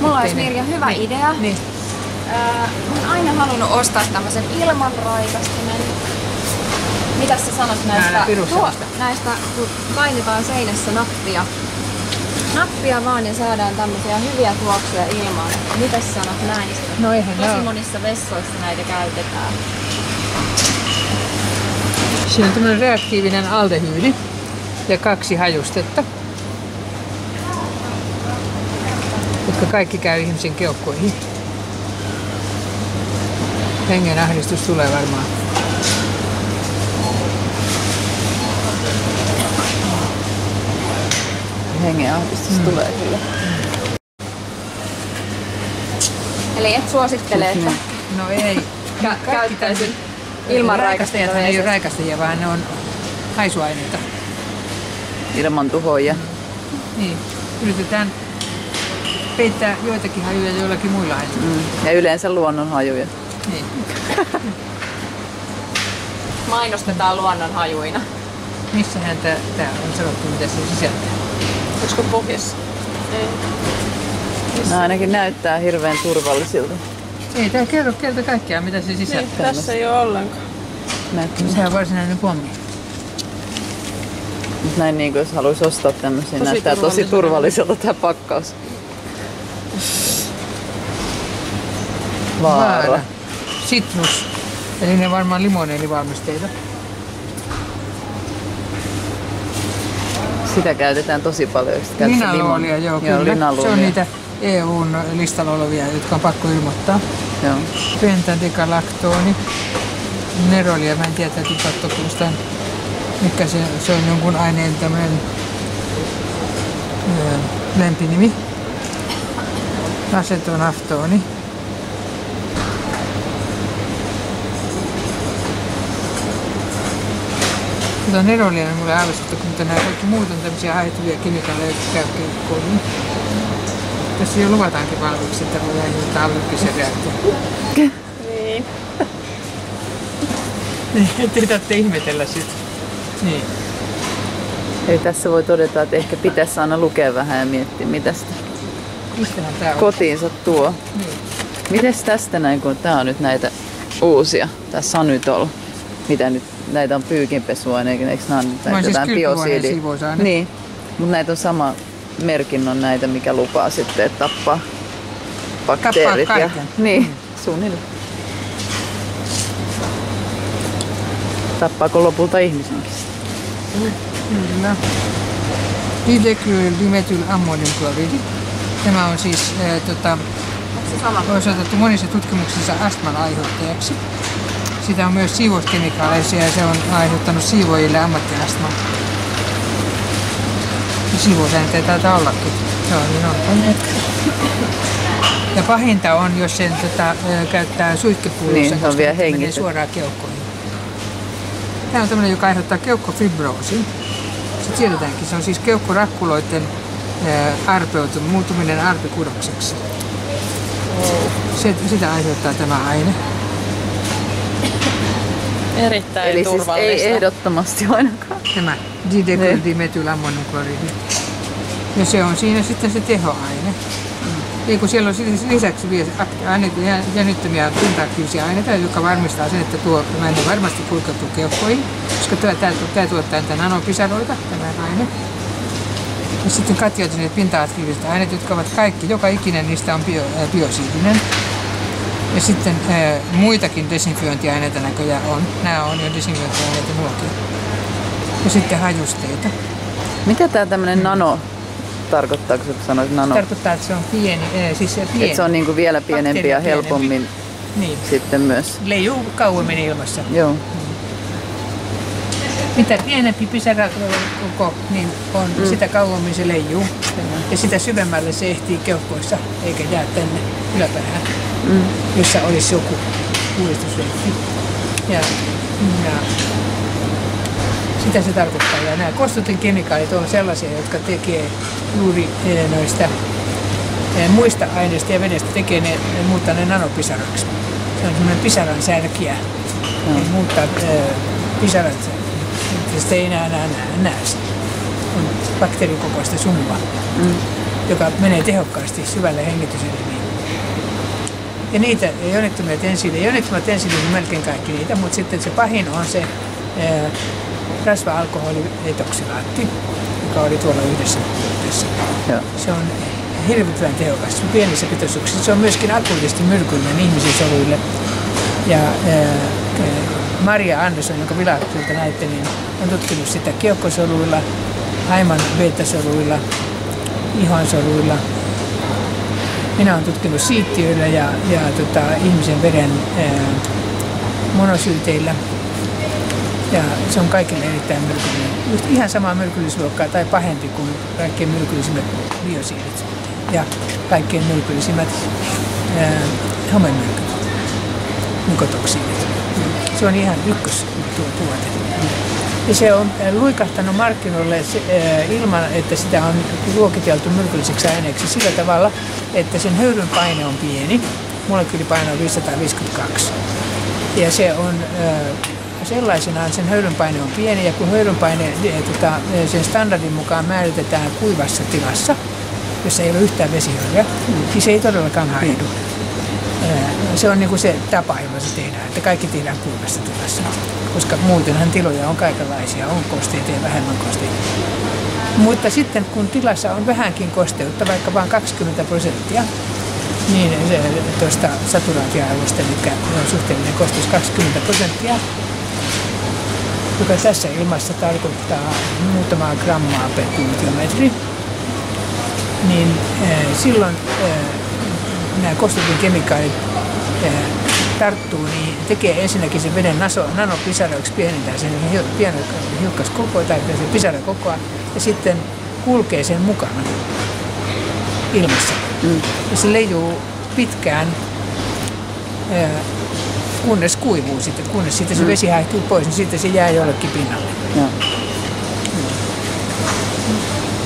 Mulla olisi Mirja hyvä idea. Niin. Mä oon aina halunnut ostaa tämmösen ilmanraikastimen. Mitä sä sanot näistä? Näistä, kun painetaan seinässä nappia vaan ja saadaan tämmöisiä hyviä tuoksuja ilmaan. Mitä sä sanot näistä? No eihän Tosi monissa vessoissa näitä käytetään. Siinä on tämmöinen reaktiivinen aldehyydi ja 2 hajustetta, jotka kaikki käy ihmisen keuhkoihin. Hengenahdistus tulee varmaan. Hengenahdistus tulee kyllä. Eli et suosittele, että No ei. käyttäisin ilmanraikastajat ei ole raikastajia, vaan ne on haisuaineita. Ilman tuhoja. Niin. Yritetään peittää joitakin hajuja joillakin muilla aineilla. Ja yleensä luonnonhajuja. Niin. mainostetaan luonnonhajuina. Missähän tää on sanottu, mitä se sisältää? Olisiko pohjassa? Ei. Nämä ainakin näyttää hirveän turvallisilta. Ei tää kerro kerta kaikkiaan, mitä se sisältää. Niin, tässä ei ole ollenkaan. Näyttää. Se on varsinainen pommi. Mut näin niin jos haluaisi ostaa tämmöisiä, näyttää tosi turvalliselta tää pakkaus. Vaara. Citrus. Eli ne varmaan limoneelivalmisteita. Sitä käytetään tosi paljon. Linalolia, joo, kyllä. Linalolia. Se on niitä EUn listalla olevia, jotka on pakko ilmoittaa. Joo. Pentadikalaktooni. Nerolia, mä en tiedä, täytyy katsoa, mikä se on jonkun aineen tämmönen lempinimi. Asetonaftooni. Mutta nerolia on mulle aavistettu, mutta nämä kaikki muut on tämmöisiä haihtuvia kemikaaleja, jotka käy keuhkoihin. Tässä jo luvataankin valmiiksi, että voi aiheuttaa allergisen reaktion. Niin. Niin, ettei tarvitse ihmetellä sit. Niin. Eli tässä voi todeta, että ehkä pitäisi aina lukea vähän ja miettiä, mitä sitä Mistähän tää on? kotiinsa tuo. Niin. Mites tästä näin, kun tää on nyt näitä uusia, tää Sanytol, mitä nyt, näitä on pyykinpesuaineita, eikö nää on näitä jotain biosiidi? Niin, mutta näitä on sama merkinnon näitä, mikä lupaa sitten, että tappaa bakteerit. Tappaa ja, niin, suunnilleen. Tappaako lopulta ihmisenkin? Kyllä. Didekryl-dimetylammoniumkloridi. Tämä on siis osoitettu monissa tutkimuksissa astman aiheuttajaksi. Sitä on myös siivouskemikaaleissa ja se on aiheuttanut siivoojille ammattiastman. Siivousääneitä taitaa ollakin. Se on niin on. Ja pahinta on, jos sen käyttää suihkepullossa, niin, koska vielä se menee suoraan keuhkoihin. Tämä on tämmöinen, joka aiheuttaa keuhkofibroosin. Se tiedetäänkin. Se on siis keuhkorakkuloiden muuttuminen arpikudokseksi. Sitä aiheuttaa tämä aine. Erittäin eli turvallista. Siis ei ehdottomasti ainakaan. Tämä didekryl-dimetylammoniumkloridi. Ja se on siinä sitten se tehoaine. Ja kun siellä on lisäksi vielä jännittömiä pinta-aktiivisia aineita, jotka varmistaa sen, että tuo aine varmasti kulkeutuu keuhkoihin, koska tämä tuottaa niitä nanopisaroita, tämä aine. Ja sitten katiotiset pinta-aktiiviset aineet, jotka ovat kaikki, joka ikinen niistä on biosiidinen. Ja sitten muitakin desinfiointiaineita näköjään on. Nämä on jo desinfiointiaineita muokia. Ja sitten hajusteita. Mitä tää tämmönen nano tarkoittaa, kun sanoit nano? Tarkoittaa, että se on pieni. Että se on niinku vielä pienempi ja helpommin niin. sitten myös. Leijuu kauemmin ilmassa. Joo. Mitä pienempi pisarakoko niin on, sitä kauemmin se leijuu. Ja sitä syvemmälle se ehtii keuhkoissa, eikä jää tänne yläpäähän, jossa olisi joku puhdistusreitti. Ja sitä se tarkoittaa. Ja nämä kostutekemikaalit on sellaisia, jotka tekee juuri noista muista aineista ja vedestä muuttaa ne nanopisaraksi. Se on semmoinen pisaran särkiä. Muuttaa pisarat, että sitä ei enää näe sitä. On bakteerikokoista sumua. joka menee tehokkaasti syvälle hengityselimiin. Ja niitä jonittomat ensilit on melkein kaikki niitä, mutta sitten se pahin on se rasva-alkoholietoksilaatti, joka oli tuolla yhdessä tuotteessa. Se on hirvittävän tehokas pienissä pitoisuuksissa. Se on myöskin akuutisti myrkyllinen ihmisen soluille. Ja Maria Andersson, jonka Vilahtilta näitte, niin on tutkinut sitä keuhkosoluilla, aiman beta-soluilla, ihonsoluilla. Minä olen tutkinut siittiöillä ja ihmisen veren monosyyteillä. Ja se on kaikille erittäin myrkyllinen. Ihan samaa myrkyllisluokkaa tai pahempi kuin kaikkein myrkyllisimmät biosiidit ja kaikkein myrkyllisimmät homemyrkyt, mykotoksiinit. Se on ihan ykköstuote. Ja se on luikahtanut markkinoille ilman, että sitä on luokiteltu myrkylliseksi aineeksi sillä tavalla, että sen höyryn paine on pieni. Molekyylipaino on 552. Ja se on sellaisenaan sen höyryn paine on pieni, ja kun höyryn paine sen standardin mukaan määritetään kuivassa tilassa, jossa ei ole yhtään vesihöyryä, niin se ei todellakaan haihdu. Se on niin kuin se tapa, jolla se tehdään, että kaikki tehdään kuivassa tilassa, koska muutenhan tiloja on kaikenlaisia, on kosteita ja vähemmän kosteita. Mutta sitten kun tilassa on vähänkin kosteutta, vaikka vain 20%, niin se tuosta saturaatioarvosta, eli on suhteellinen kosteus 20%, joka tässä ilmassa tarkoittaa muutamaa grammaa per kuutiometri, niin silloin nämä kostetun kemikaalit tarttuu, niin tekee ensinnäkin sen veden nanopisaroiksi, pienentää sen hiukkaskokoa tai sen pisarakokoa ja sitten kulkee sen mukana ilmassa. Ja se leijuu pitkään, kunnes kuivuu sitten, kunnes sitten se vesi haihtuu pois, niin sitten se jää jollekin pinnalle.